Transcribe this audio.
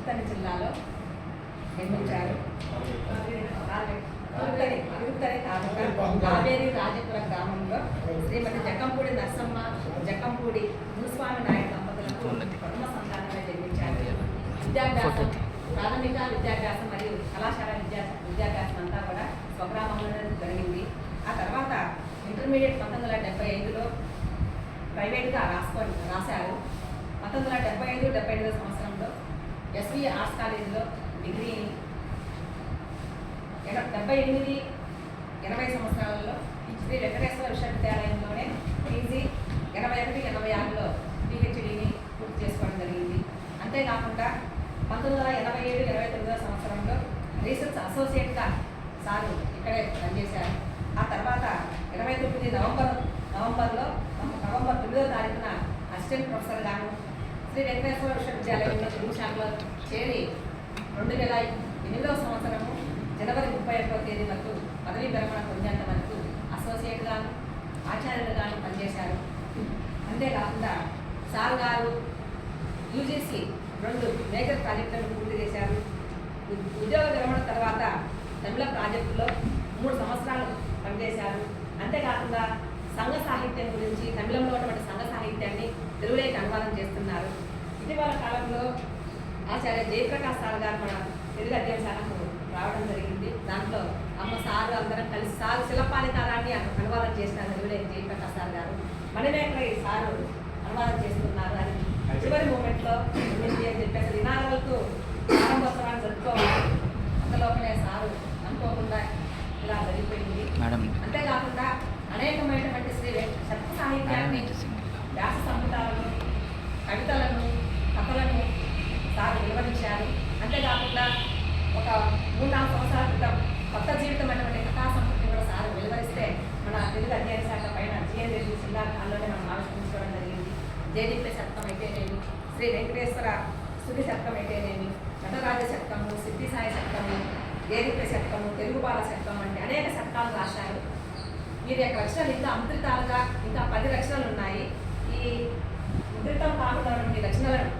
పుత్తని జిల్లాలో నిర్మించారు. కావేరి రాజపుర గ్రామంలో శ్రీమతి జక్కంపూడి నరసమ్మ జక్కంపూడి భూస్వామి నాయుడు దంపతులకు కుటుంబ సంతానంగా జన్మించారు. విద్యాభ్యాసం ప్రాథమిక విద్యాభ్యాసం మరియు కళాశాల విద్యాభ్యాసం అంతా కూడా స్వగ్రామంలోనే జరిగింది. ఆ తర్వాత ఇంటర్మీడియట్ 1975లో ప్రైవేట్గా రాశారు. 1975-78 సంవత్సరంలో ఎస్వి ఆర్ట్స్ కాలేజీలో డిగ్రీని 78-80 సంవత్సరాలలో శ్రీ వెంకటేశ్వర విశ్వవిద్యాలయంలోనే పీజీ 81-86లో పిహెచ్డీని పూర్తి చేసుకోవడం జరిగింది. అంతేకాకుండా 1987-89 సంవత్సరంలో రీసెర్చ్ అసోసియేట్గా సారు ఇక్కడే పనిచేశారు. ఆ తర్వాత 29 నవంబర్ 9వ తారీఖున అసిస్టెంట్ ప్రొఫెసర్ గాను శ్రీ వెంకటేశ్వర విశ్వవిద్యాలయంలో తెలుగు శాఖలో చేరి 2008వ సంవత్సరము జనవరి 31వ తేదీ వరకు పదవీ విరమణ పొందేంత వరకు అసోసియేట్గాను ఆచార్యులుగాను పనిచేశారు. అంతేకాకుండా సార్ గారు యూజీసీ 2 మేజర్ ప్రాజెక్టులను పూర్తి చేశారు. ఉద్యోగ విరమణ తర్వాత తమిళ ప్రాజెక్టులో 3 సంవత్సరాలు పనిచేశారు. అంతేకాకుండా సంఘ సాహిత్యం గురించి తమిళంలో ఉన్నటువంటి సంఘ సాహిత్యాన్ని తెలుగులోకి అనువాదం చేస్తున్నారు. ఇటీవల కాలంలో ఆచార్య జయప్రకాష్ సార్ గారు మన తెలుగు అధ్యాపశాలకు రావడం జరిగింది. దాంట్లో అమ్మ సారు అందరం కలిసి సారు శిలపాలికారాన్ని అనువాదం చేసినారు తెలుగులోకి జయప్రకాష్ సార్ గారు. మనమేక్కడ ఈ సారు అనువాదం చేస్తున్నారు అని చివరి మూమెంట్లో అని చెప్పేసి వినాలకు ప్రారంభోత్సవాన్ని జరుపుకోవాలి. అంతలోపలే సారు అనుకోకుండా ఇలా జరిగిపోయింది. అంతేకాకుండా అనేకమైనటువంటి శ్రీ శబ్ద సాహిత్యాన్ని వ్యాస సంపుటాలను కవితలను కథలను సార్ నిర్వహించారు. అంతేకాకుండా ఒక 3-4 సంవత్సరాల క్రితం కొత్త జీవితం అటువంటి కథా సంస్కృతిని కూడా సార్ వెలువరిస్తే మన తెలుగు అధ్యయన శాఖ పైన జిఎన్ రెడ్డి జిల్లా కాలంలోనే మనం ఆవిష్కరించుకోవడం జరిగింది. జేడీపీ శతకం అయితేనేమి, శ్రీ వెంకటేశ్వర స్థుతి శతకం అయితేనేమి, నటరాజ శతకము, సిద్ధి సాయి శతకము, జేడీపీ శతకము, తెలుగు బాల శతకం వంటి అనేక శతకాలు రాశారు. వీరి యొక్క రచనలు ఇంకా అమృతాలుగా ఇంకా 10 రచనలు ఉన్నాయి. ఈ ముద్రితం కాకుండా రచనలను